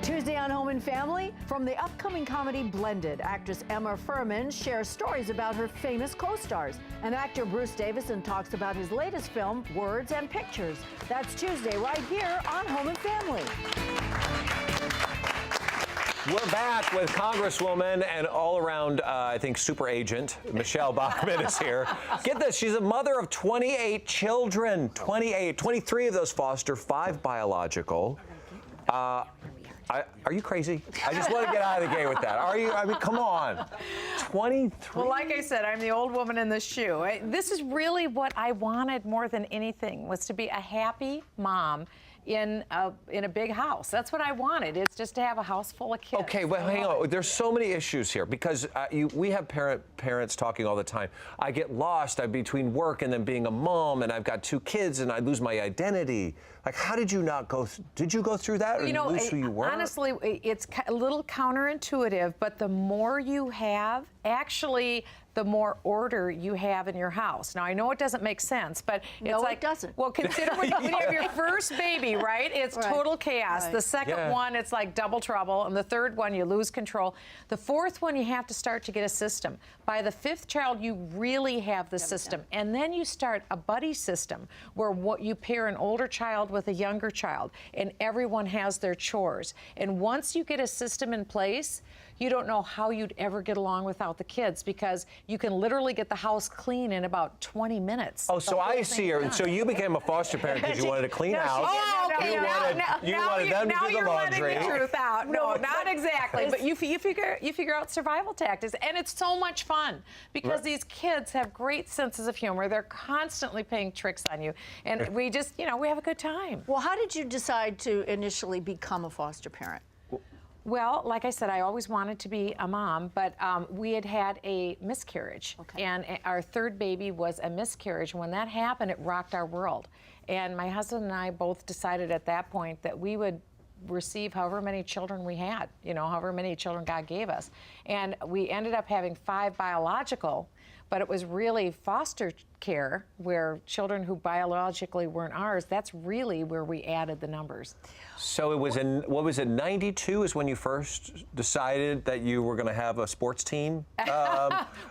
Tuesday on Home and Family, from the upcoming comedy Blended, actress Emma Furman shares stories about her famous co-stars. And actor Bruce Davison talks about his latest film, Words and Pictures. That's Tuesday right here on Home and Family. We're back with Congresswoman and all-around, I think, super agent, Michele Bachmann is here. Get this, she's a mother of 28 children, 23 of those foster, 5 biological. Are you crazy? I just want to get out of the gate with that. Are you? I mean, come on. 23? Well, like I said, I'm the old woman in the shoe. This is really what I wanted more than anything, was to be a happy mom in a big house. That's what I wanted. It's just to have a house full of kids. Okay, well, hang on. There's so many issues here because we have parents talking all the time. I get lost. I'm between work and then being a mom, and I've got 2 kids, and I lose my identity. Like, how did you not go? Did you go through that, or lose who you were? Honestly, it's a little counterintuitive, but the more you have, actually, the more order you have in your house. Now, I know it doesn't make sense, but it's no, like, it doesn't. Well, consider when you have your first baby, right? It's total chaos. Right. The second one, it's like double trouble. And the third one, you lose control. The fourth one, you have to start to get a system. By the 5th child, you really have the system. And then you start a buddy system where you pair an older child with a younger child, and everyone has their chores. And once you get a system in place, you don't know how you'd ever get along without the kids, because you can literally get the house clean in about 20 minutes. Oh, so I see her. So you became a foster parent because you wanted to clean house. Oh, okay. You wanted them to do the laundry. Now you're letting the truth out. No, not exactly. But you figure out survival tactics, and it's so much fun because these kids have great senses of humor. They're constantly playing tricks on you, and we just, we have a good time. Well, how did you decide to initially become a foster parent? Well, like I said, I always wanted to be a mom, but we had a miscarriage, and our 3rd baby was a miscarriage. When that happened, it rocked our world. And my husband and I both decided at that point that we would receive however many children we had, however many children God gave us. And we ended up having 5 biological, but it was really foster care, where children who biologically weren't ours, that's really where we added the numbers. So it was what was it, 92 is when you first decided that you were going to have a sports team?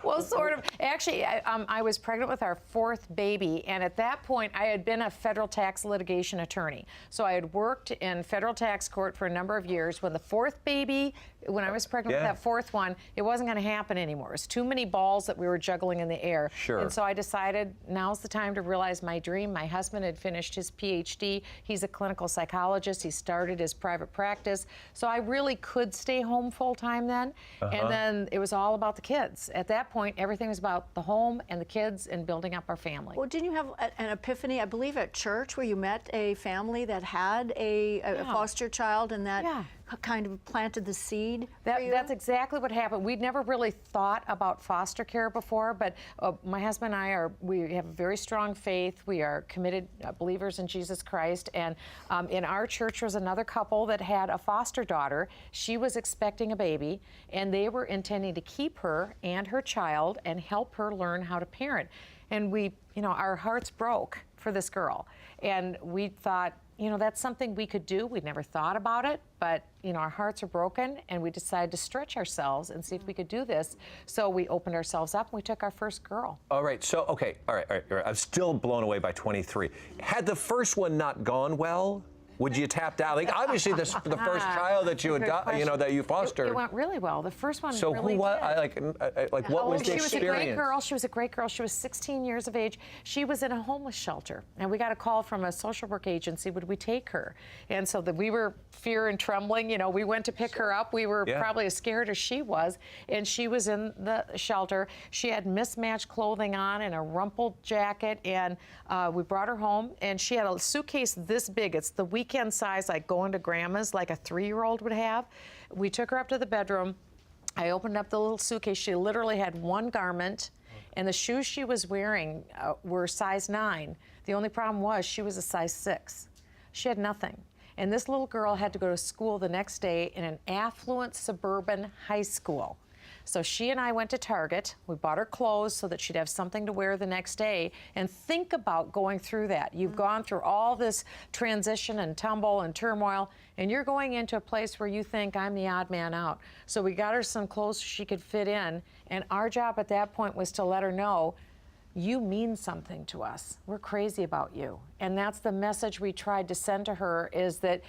Well, sort of. Actually, I was pregnant with our 4th baby, and at that point, I had been a federal tax litigation attorney. So I had worked in federal tax court for a number of years. When the 4th baby, when I was pregnant with that 4th one, it wasn't going to happen anymore. It was too many balls that we were juggling in the air. Sure. And so I decided now's the time to realize my dream. My husband had finished his PhD. He's a clinical psychologist. He started his private practice. So I really could stay home full time then. And then it was all about the kids. At that point, everything was about the home and the kids and building up our family. Well, didn't you have an epiphany, I believe, at church, where you met a family that had a foster child, and that kind of planted the seed? That's exactly what happened. We'd never really thought about foster care before, but my husband and I we have a very strong faith. We are committed believers in Jesus Christ, and in our church was another couple that had a foster daughter. She was expecting a baby, and they were intending to keep her and her child and help her learn how to parent. And we, our hearts broke for this girl, and we thought, that's something we could do. We'd never thought about it, but, our hearts are broken, and we decided to stretch ourselves and see if we could do this. So we opened ourselves up, and we took our first girl. All right. So, okay. All right. I'm still blown away by 23. Had the first one not gone well, would you tapped out? Like, obviously, the first child that you had got, that you fostered. It went really well. The first one so really who was, did. what was the experience? She was a great girl. She was a great girl. She was 16 years of age. She was in a homeless shelter, and we got a call from a social work agency. Would we take her? And so we were fear and trembling. We went to pick her up. We were probably as scared as she was, and she was in the shelter. She had mismatched clothing on and a rumpled jacket, and we brought her home, and she had a suitcase this big. It's the weekend size, like going to grandma's, like a 3-year-old would have. We took her up to the bedroom. I opened up the little suitcase. She literally had one garment, and the shoes she was wearing were size 9. The only problem was she was a size 6. She had nothing. And this little girl had to go to school the next day in an affluent suburban high school. So she and I went to Target. We bought her clothes so that she'd have something to wear the next day. And think about going through that. You've gone through all this transition and tumble and turmoil, and you're going into a place where you think, I'm the odd man out. So we got her some clothes she could fit in, and our job at that point was to let her know, you mean something to us. We're crazy about you. And that's the message we tried to send to her, is that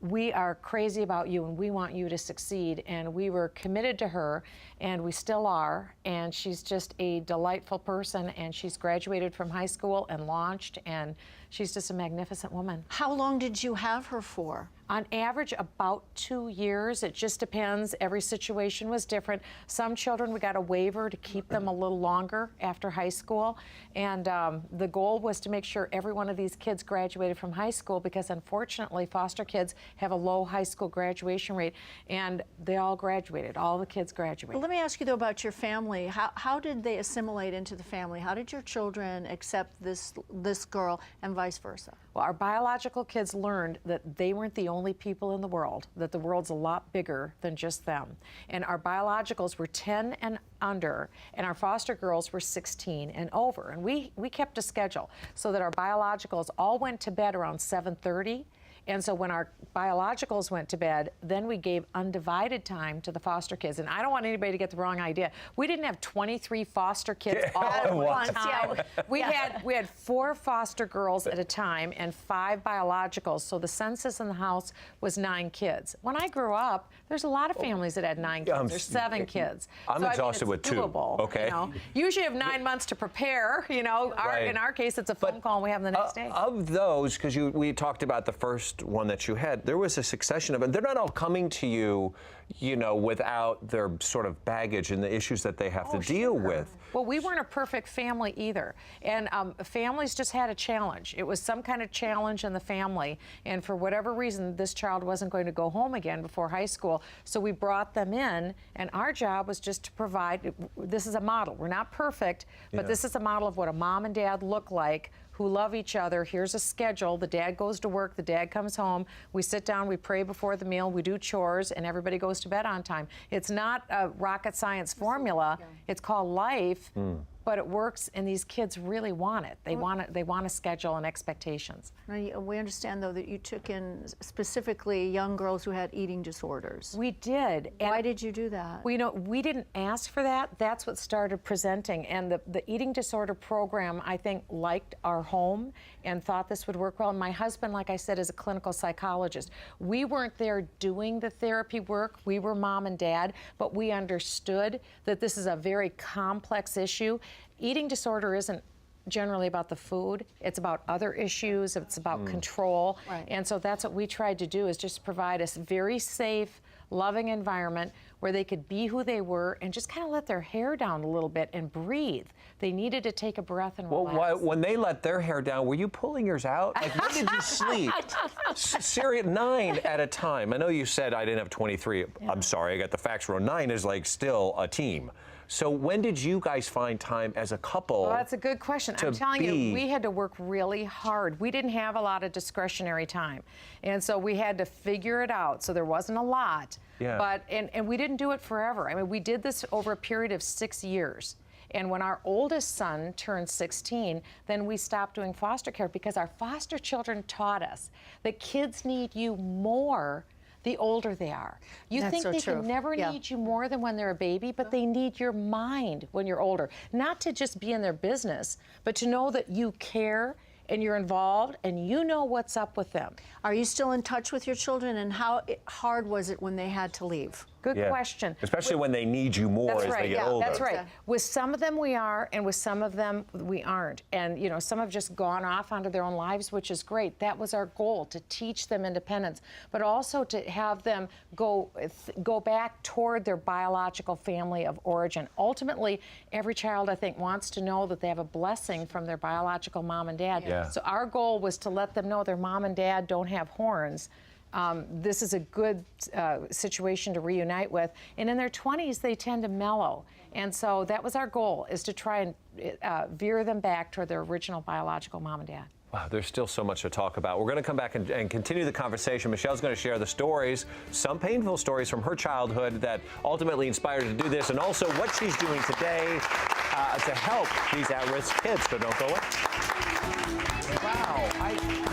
we are crazy about you and we want you to succeed. And we were committed to her, and we still are. And she's just a delightful person, and she's graduated from high school and launched, and she's just a magnificent woman. How long did you have her for? On average, about 2 years. It just depends. Every situation was different. Some children, we got a waiver to keep them a little longer after high school. And the goal was to make sure every one of these kids graduated from high school, because unfortunately, foster kids have a low high school graduation rate. And they all graduated. All the kids graduated. Well, let me ask you, though, about your family. How did they assimilate into the family? How did your children accept this girl, and vice versa? Well, our biological kids learned that they weren't the only people in the world, that the world's a lot bigger than just them. And our biologicals were 10 and under, and our foster girls were 16 and over. And we kept a schedule so that our biologicals all went to bed around 7:30. And so when our biologicals went to bed, then we gave undivided time to the foster kids. And I don't want anybody to get the wrong idea. We didn't have 23 foster kids all at one time. We had 4 foster girls at a time and 5 biologicals. So the census in the house was 9 kids. When I grew up, there's a lot of families that had 9 kids or 7 kids. I'm exhausted with 2. Doable, okay. You know? Usually you have 9 months to prepare. You know, in our case, it's a phone call and we have them the next day. Of those, because we talked about the first one that you had, there was a succession of them. They're not all coming to you, you know, without their sort of baggage and the issues that they have to deal with. Well, we weren't a perfect family either. And families just had a challenge. It was some kind of challenge in the family. And for whatever reason, this child wasn't going to go home again before high school. So we brought them in, and our job was just to provide, this is a model. We're not perfect, but this is a model of what a mom and dad look like, who love each other. Here's a schedule. The dad goes to work, the dad comes home, we sit down, we pray before the meal, we do chores, and everybody goes to bed on time. It's not a rocket science formula. It's called life, but it works, and these kids really want it. They want it. They want a schedule and expectations. Now, we understand, though, that you took in specifically young girls who had eating disorders. We did. Why did you do that? Well, you know, we didn't ask for that. That's what started presenting. And the eating disorder program, I think, liked our home and thought this would work well. And my husband, like I said, is a clinical psychologist. We weren't there doing the therapy work. We were mom and dad, but we understood that this is a very complex issue. Eating disorder isn't generally about the food. It's about other issues. It's about control. Right. And so that's what we tried to do, is just provide a very safe, loving environment where they could be who they were and just kind of let their hair down a little bit and breathe. They needed to take a breath and relax. Well, when they let their hair down, were you pulling yours out? Like, when did you sleep? Serious, 9 at a time. I know you said I didn't have 23. Yeah. I'm sorry, I got the facts wrong. 9 is like still a team. So when did you guys find time as a couple? Well, that's a good question. I'm telling you, we had to work really hard. We didn't have a lot of discretionary time. And so we had to figure it out. So there wasn't a lot. Yeah. But, and we didn't do it forever. I mean, we did this over a period of 6 years. And when our oldest son turned 16, then we stopped doing foster care, because our foster children taught us that kids need you more the older they are. You That's think so they true. can never need you more than when they're a baby, but they need your mind when you're older. Not to just be in their business, but to know that you care and you're involved and you know what's up with them. Are you still in touch with your children, and how hard was it when they had to leave? Good question. Especially when they need you more as they get older. That's right. With some of them we are, and with some of them we aren't. And you know, some have just gone off onto their own lives, which is great. That was our goal, to teach them independence, but also to have them go back toward their biological family of origin. Ultimately, every child, I think, wants to know that they have a blessing from their biological mom and dad. Yeah. So our goal was to let them know their mom and dad don't have horns. This is a good situation to reunite with. And in their 20s, they tend to mellow. And so that was our goal, is to try and veer them back toward their original biological mom and dad. Wow, there's still so much to talk about. We're going to come back and continue the conversation. Michelle's going to share the stories, some painful stories from her childhood that ultimately inspired her to do this, and also what she's doing today to help these at-risk kids. So don't go away. Wow.